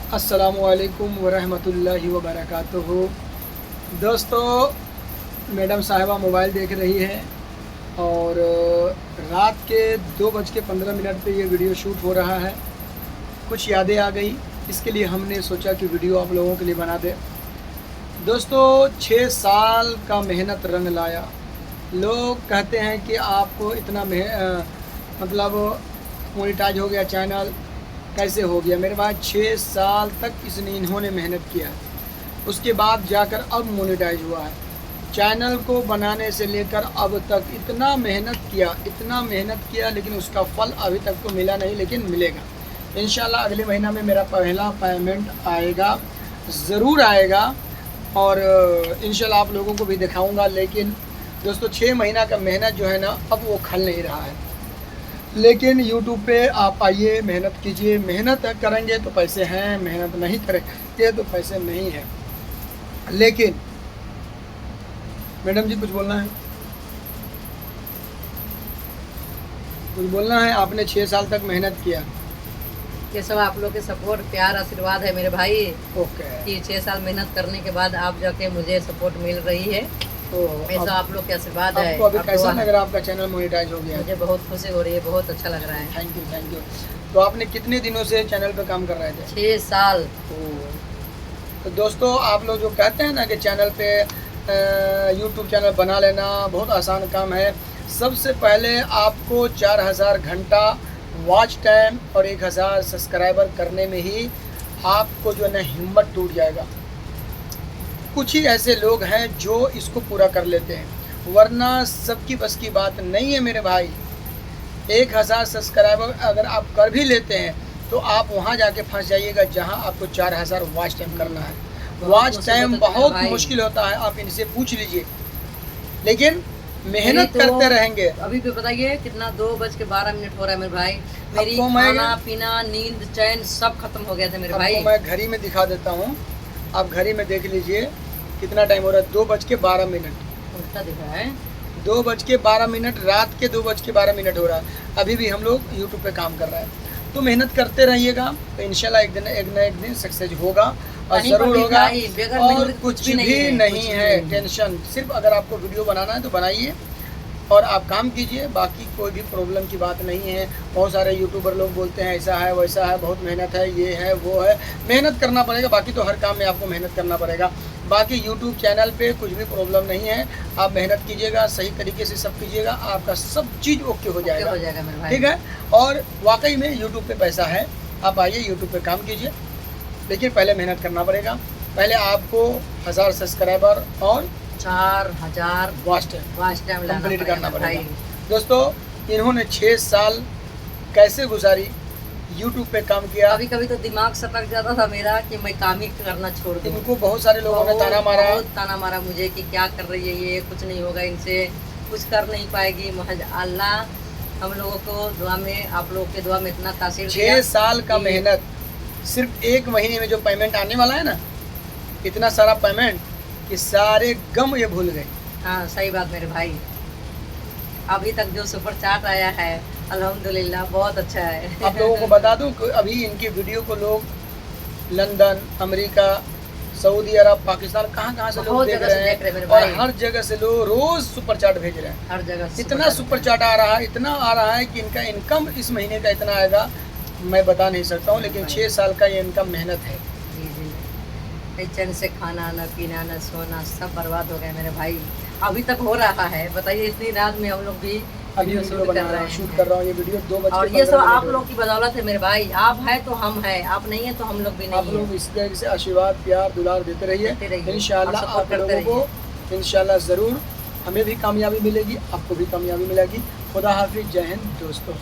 अस्सलामुअलैकुम वरहमतुल्लाहि वबरकातुहू। दोस्तों, मैडम साहिबा मोबाइल देख रही है और रात के 2:15 पे ये वीडियो शूट हो रहा है। कुछ यादें आ गई, इसके लिए हमने सोचा कि वीडियो आप लोगों के लिए बना दें। दोस्तों, 6 साल का मेहनत रंग लाया। लोग कहते हैं कि आपको इतना मतलब मोनेटाइज हो गया चैनल, कैसे हो गया? मेरे पास 6 साल तक इन्होंने मेहनत किया, उसके बाद जाकर अब मोनेटाइज हुआ है। चैनल को बनाने से लेकर अब तक इतना मेहनत किया, लेकिन उसका फल अभी तक तो मिला नहीं, लेकिन मिलेगा इंशाल्लाह। अगले महीना में मेरा पहला पेमेंट आएगा, ज़रूर आएगा और इंशाल्लाह आप लोगों को भी दिखाऊंगा। लेकिन दोस्तों, 6 महीना का मेहनत जो है ना, अब वो खल नहीं रहा है। लेकिन YouTube पे आप आइए, मेहनत कीजिए। मेहनत करेंगे तो पैसे हैं, मेहनत नहीं करेंगे तो पैसे नहीं हैं। लेकिन मैडम जी, कुछ बोलना है? आपने 6 साल तक मेहनत किया। ये सब आप लोग के सपोर्ट, प्यार, आशीर्वाद है मेरे भाई। ओके। कि 6 साल मेहनत करने के बाद आप जाके मुझे सपोर्ट मिल रही है, तो ऐसा आप लोग के आशीर्वाद है। आपको अभी कैसा लग रहा है? आपका चैनल मोनेटाइज हो गया? मुझे बहुत खुशी हो रही है, बहुत अच्छा लग रहा है। Thank you. तो आपने कितने दिनों से चैनल पे काम कर रहे थे? 6 साल। तो दोस्तों, आप लोग जो कहते हैं ना कि चैनल पे YouTube चैनल बना लेना बहुत आसान काम है। सबसे पहले आपको 4000 घंटा वॉच टाइम और 1000 सब्सक्राइबर करने में ही आपको जो है ना हिम्मत टूट जाएगा। कुछ ही ऐसे लोग हैं जो इसको पूरा कर लेते हैं, वरना सबकी बस की बात नहीं है मेरे भाई। 1000 सब्सक्राइबर अगर आप कर भी लेते हैं तो आप वहां जाके फंस जाइएगा जहां आपको 4000 वॉच टाइम करना है। वॉच टाइम बहुत मुश्किल होता है, आप इनसे पूछ लीजिए। लेकिन मेहनत करते रहेंगे। अभी भी बताइए कितना 2:12 हो रहा है मेरे भाई। मेरी खाना पीना, नींद, चैन सब खत्म हो गया था मेरे भाई। मैं घड़ी में दिखा देता हूँ, आप घड़ी में देख लीजिए कितना टाइम हो रहा है। 2:12 उल्टा दिख रहा है। 2:12, रात के 2:12 हो रहा है। अभी भी हम लोग YouTube पे काम कर रहे हैं। तो मेहनत करते रहिएगा, तो इंशाल्लाह एक ना एक दिन सक्सेस होगा और ज़रूर होगा। और कुछ भी नहीं है टेंशन। सिर्फ अगर आपको वीडियो बनाना है तो बनाइए और आप काम कीजिए, बाकी कोई भी प्रॉब्लम की बात नहीं है। बहुत सारे यूट्यूबर लोग बोलते हैं ऐसा है वैसा है, बहुत मेहनत है, ये है वो है। मेहनत करना पड़ेगा, बाकी तो हर काम में आपको मेहनत करना पड़ेगा। बाकी यूट्यूब चैनल पे कुछ भी प्रॉब्लम नहीं है। आप मेहनत कीजिएगा, सही तरीके से सब कीजिएगा, आपका सब चीज़ ओके हो जाएगा। ठीक है। और वाकई में यूट्यूब पे पैसा है। आप आइए, यूट्यूब पे काम कीजिए, लेकिन पहले मेहनत करना पड़ेगा। पहले आपको 1000 सब्सक्राइबर और 4000 वॉच टाइम कंप्लीट करना पड़ेगा। दोस्तों, इन्होंने 6 साल कैसे गुजारी, YouTube पे काम किया। कभी कभी तो दिमाग सटक जाता था मेरा कि मैं काम ही करना छोड़ दूं। इनको बहुत सारे लोगों ने ताना मारा मुझे कि क्या कर रही है ये, कुछ नहीं होगा इनसे, कुछ कर नहीं पाएगी। महज अल्लाह हम लोगों को दुआ में, आप लोगों के दुआ में इतना तासीर 6 साल का मेहनत, सिर्फ 1 महीने में जो पेमेंट आने वाला है ना, इतना सारा पेमेंट कि सारे गम ये भूल गए। हाँ, सही बात मेरे भाई। अभी तक जो सुपर चार्ट आया है अल्हम्दुलिल्लाह बहुत अच्छा है। आप लोगों को बता दूं कि अभी इनकी वीडियो को लोग लंदन, अमेरिका, सऊदी अरब, पाकिस्तान, कहाँ से लोग देख रहे हैं और हर जगह से लोग रोज सुपर चार्ट भेज रहे हैं। हर जगह इतना सुपर चार्ट आ रहा है, इतना आ रहा है कि इनका इनकम इस महीने का इतना आएगा मैं बता नहीं सकता हूँ। लेकिन 6 साल का ये इनका मेहनत है। चैन से खाना, न पीना, न सोना, सब बर्बाद हो गया मेरे भाई। अभी तक हो रहा है, बताइए। इतनी रात में हम लोग भी वीडियो शूट कर रहा हूँ। ये वीडियो 2:15 और ये सब आप लोग की बदौलत है मेरे भाई। आप है तो हम है, आप नहीं है तो हम लोग भी नहीं। आप लोग इस तरह से आशीर्वाद, प्यार, दुलार देते रहिए। इंशाल्लाह आप लोगों को इंशाल्लाह ज़रूर हमें भी कामयाबी मिलेगी, आपको भी कामयाबी मिलेगी। खुदा हाफिज़, जय हिंद दोस्तों।